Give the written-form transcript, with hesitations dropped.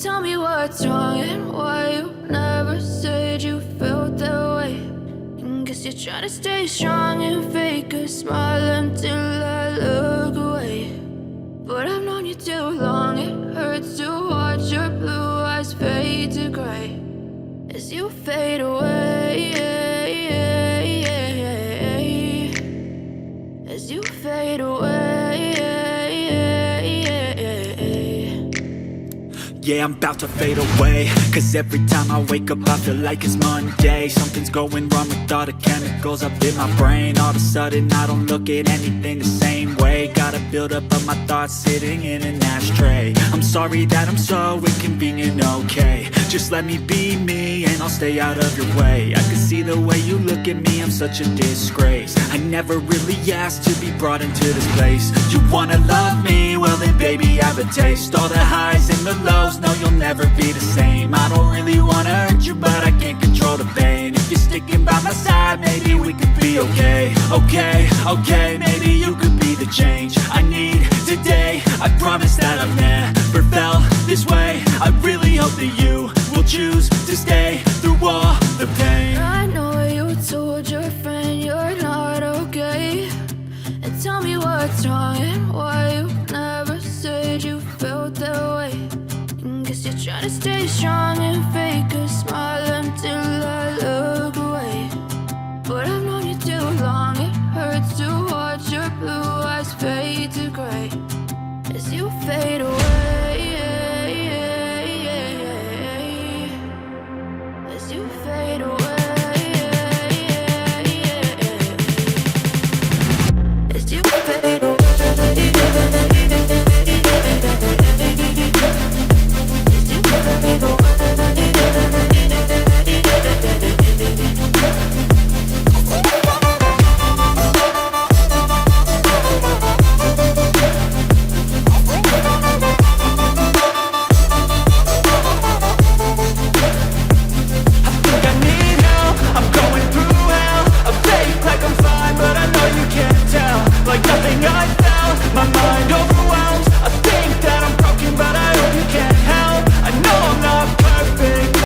Tell me what's wrong and why you never said you felt that way. And guess you're trying to stay strong and fake a smile until I look away. But I've known you too long, it hurts to watch your blue eyes fade to gray as you fade away, as you fade away. Yeah, I'm about to fade away, cause every time I wake up I feel like it's Monday. Something's going wrong with all the chemicals up in my brain. All of a sudden I don't look at anything the same way. Got a build-up of my thoughts sitting in an ashtray. I'm sorry that I'm so inconvenient, okay. Just let me be me and I'll stay out of your way. I can see the way you look at me, I'm such a disgrace. I never really asked to be brought into this place. You wanna love me? Well then baby, have a taste. All the highs and the lows, no, you'll never be the same. I don't really wanna hurt you, but I can't control the pain. If you're sticking by my side, maybe we could be okay. Okay, maybe you could be the change I need today. I promise that I've never felt this way. I really hope that you will choose to stay through all the pain. I know you told your friend you're not okay. And tell me what's wrong and why you never said you felt that way. Guess you're trying to stay strong and fake a smile until I look away. But I've known you too long, it hurts to watch your blue eyes fade to gray as you fade away.